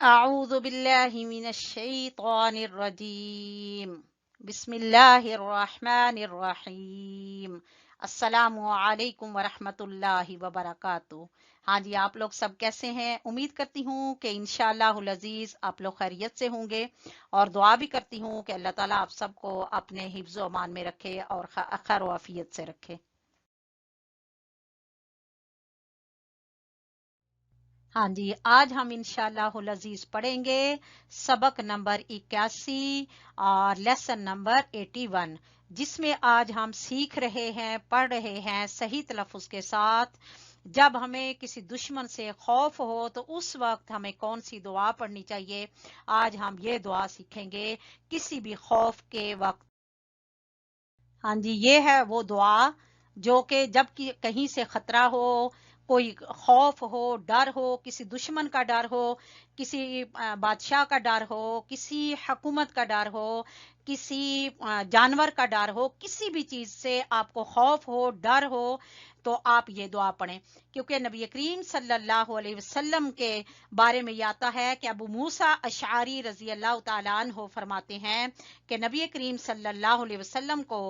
أعوذ بالله من الشيطان الرجيم بسم الله الرحمن الرحیم السلام علیکم ورحمۃ اللہ وبرکاتہ۔ ہاں جی، آپ لوگ سب کیسے ہیں؟ امید کرتی ہوں کہ انشاءاللہ العزیز آپ لوگ خیریت سے ہوں گے، اور دعا بھی کرتی ہوں کہ اللہ تعالیٰ آپ سب کو اپنے حفظ و امان میں رکھے اور خیر و عافیت سے رکھے۔ ہاں جی، آج ہم انشاءاللہ العزیز پڑھیں گے سبق نمبر 81 اور لیسن نمبر 81، جس میں آج ہم سیکھ رہے ہیں، پڑھ رہے ہیں صحیح تلفظ کے ساتھ جب ہمیں کسی دشمن سے خوف ہو تو اس وقت ہمیں کون سی دعا پڑھنی چاہیے۔ آج ہم یہ دعا سیکھیں گے کسی بھی خوف کے وقت۔ ہاں جی، یہ ہے وہ دعا جو کہ جب کہیں سے خطرہ ہو، کوئی خوف ہو، ڈر ہو، کسی دشمن کا ڈر ہو، کسی بادشاہ کا ڈر ہو، کسی حکومت کا ڈر ہو، کسی جانور کا ڈر ہو، کسی بھی چیز سے آپ کو خوف ہو، ڈر ہو، تو آپ یہ دعا پڑھیں، کیونکہ نبی کریم صلی اللہ علیہ وسلم کے بارے میں یہ آتا ہے کہ ابو موسیٰ اشعری رضی اللہ تعالیٰ عنہ فرماتے ہیں کہ نبی کریم صلی اللہ علیہ وسلم کو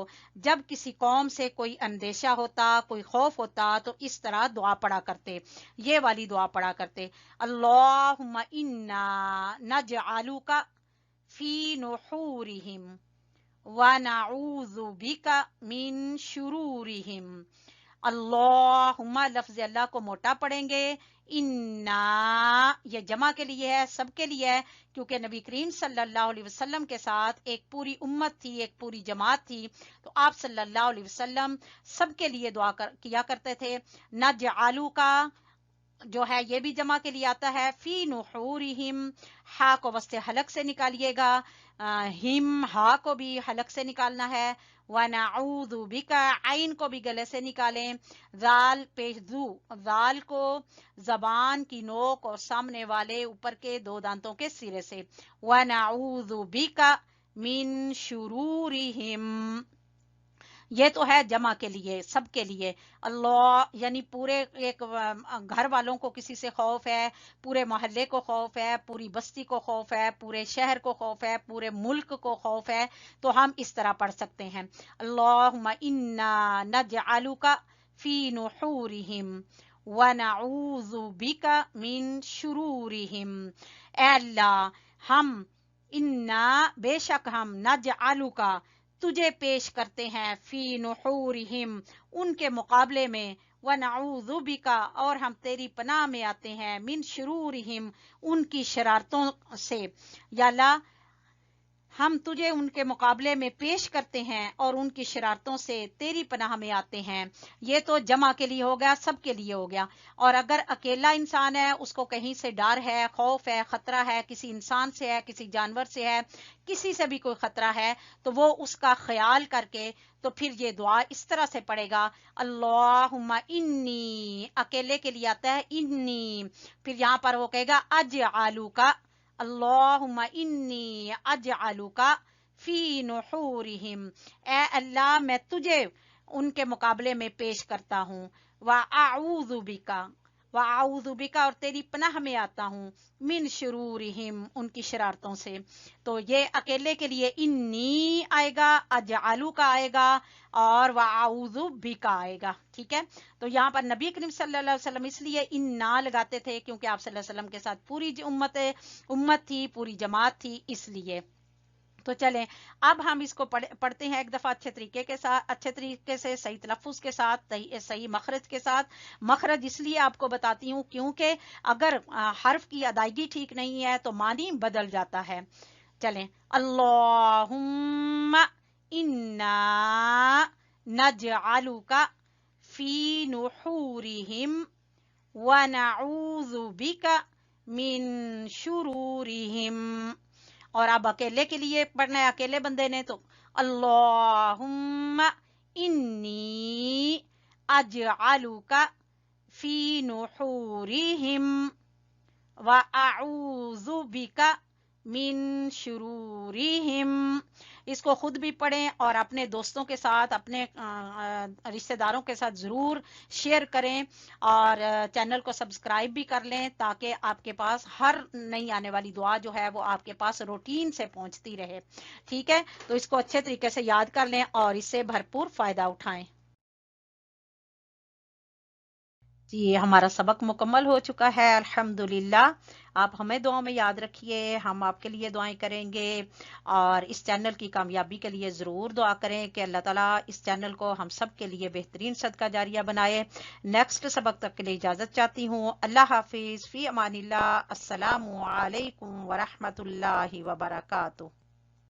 جب کسی قوم سے کوئی اندیشہ ہوتا، کوئی خوف ہوتا، تو اس طرح دعا پڑھا کرتے، یہ والی دعا پڑھا کرتے: اللہم انا نجعلک فی نحورہم ونعوذ بک من شرورہم۔ اللہم، لفظ اللہ کو موٹا پڑھیں گے، انا یہ جمع کے لیے ہے، سب کے لیے ہے، کیونکہ نبی کریم صلی اللہ علیہ وسلم کے ساتھ ایک پوری امت تھی، ایک پوری جماعت تھی، تو آپ صلی اللہ علیہ وسلم سب کے لیے دعا کیا کرتے تھے۔ نجعلو کا جو ہے یہ بھی جمع کے لیے آتا ہے، فی نحورہم، ہا کو وسط حلق سے نکالیے گا، ہم ہا کو بھی حلق سے نکالنا ہے، وَنَعُوذُ بِكَ عین کو بھی گلے سے نکالیں، ذال پیش ذو، ذال کو زبان کی نوک اور سامنے والے اوپر کے دو دانتوں کے سرے سے، وَنَعُوذُ بِكَ مِن شُرُورِهِمْ، یہ تو ہے جمع کے لیے، سب کے لیے۔ اللہ یعنی پورے ایک گھر والوں کو کسی سے خوف ہے، پورے محلے کو خوف ہے، پوری بستی کو خوف ہے، پورے شہر کو خوف ہے، پورے ملک کو خوف ہے، تو ہم اس طرح پڑھ سکتے ہیں: اللہم انا نجعلک فی نحورہم ونعوذ بک من شرورہم۔ اے اللہ، ہم انا بے شک ہم نجعلک تجھے پیش کرتے ہیں، فی نحورہم ان کے مقابلے میں، ونعوذ بک اور ہم تیری پناہ میں آتے ہیں، من شرورہم ان کی شرارتوں سے۔ یا اللہ، ہم تجھے ان کے مقابلے میں پیش کرتے ہیں اور ان کی شرارتوں سے تیری پناہ میں آتے ہیں۔ یہ تو جمع کے لیے ہو گیا، سب کے لیے ہو گیا۔ اور اگر اکیلا انسان ہے، اس کو کہیں سے ڈر ہے، خوف ہے، خطرہ ہے، کسی انسان سے ہے، کسی جانور سے ہے، کسی سے بھی کوئی خطرہ ہے، تو وہ اس کا خیال کر کے تو پھر یہ دعا اس طرح سے پڑھے گا: اللہم انی، اکیلے کے لیے آتا ہے انی، پھر یہاں پر وہ کہے گا اجعلو کا، اللہم انی اجعلک فی نحورہم، اے اللہ میں تجھے ان کے مقابلے میں پیش کرتا ہوں، وَأَعُوذُ بِکَ، وَأَعُوذُ بِکَ اور تیری پناہ میں آتا ہوں، من شرورہم ان کی شرارتوں سے۔ تو یہ اکیلے کے لیے انی آئے گا، اجعلو کا آئے گا، اور وَأَعُوذُ بِکَ آئے گا، ٹھیک ہے۔ تو یہاں پر نبی کریم صلی اللہ علیہ وسلم اس لیے انا لگاتے تھے کیونکہ آپ صلی اللہ علیہ وسلم کے ساتھ پوری امت تھی، پوری جماعت تھی، اس لیے۔ تو چلیں اب ہم اس کو پڑھتے ہیں ایک دفعہ اچھے طریقے کے ساتھ، اچھے طریقے سے، صحیح تلفظ کے ساتھ، صحیح مخرج کے ساتھ۔ مخرج اس لیے آپ کو بتاتی ہوں کیونکہ اگر حرف کی ادائیگی ٹھیک نہیں ہے تو معنی بدل جاتا ہے۔ چلیں، اللہم انا نجعلک فی نحورہم ونعوذ بک من شرورہم۔ اور اب اکیلے کے لیے پڑھنا ہے، اکیلے بندے نے، تو اللہم انی اجعلک فی نحورہم وَأَعُوذُ بِکَ مِن شُرُورِہِم۔ اس کو خود بھی پڑھیں اور اپنے دوستوں کے ساتھ، اپنے رشتہ داروں کے ساتھ ضرور شیئر کریں، اور چینل کو سبسکرائب بھی کر لیں تاکہ آپ کے پاس ہر نئی آنے والی دعا جو ہے وہ آپ کے پاس روٹین سے پہنچتی رہے. ٹھیک ہے، تو اس کو اچھے طریقے سے یاد کر لیں اور اس سے بھرپور فائدہ اٹھائیں. جی ہمارا سبق مکمل ہو چکا ہے الحمدللہ. آپ ہمیں دعاؤں میں یاد رکھیے، ہم آپ کے لیے دعائیں کریں گے، اور اس چینل کی کامیابی کے لیے ضرور دعا کریں کہ اللہ تعالیٰ اس چینل کو ہم سب کے لیے بہترین صدقہ جاریہ بنائے. نیکسٹ سبق تک کے لیے اجازت چاہتی ہوں. اللہ حافظ، فی امان اللہ، السلام علیکم ورحمۃ اللہ وبرکاتہ.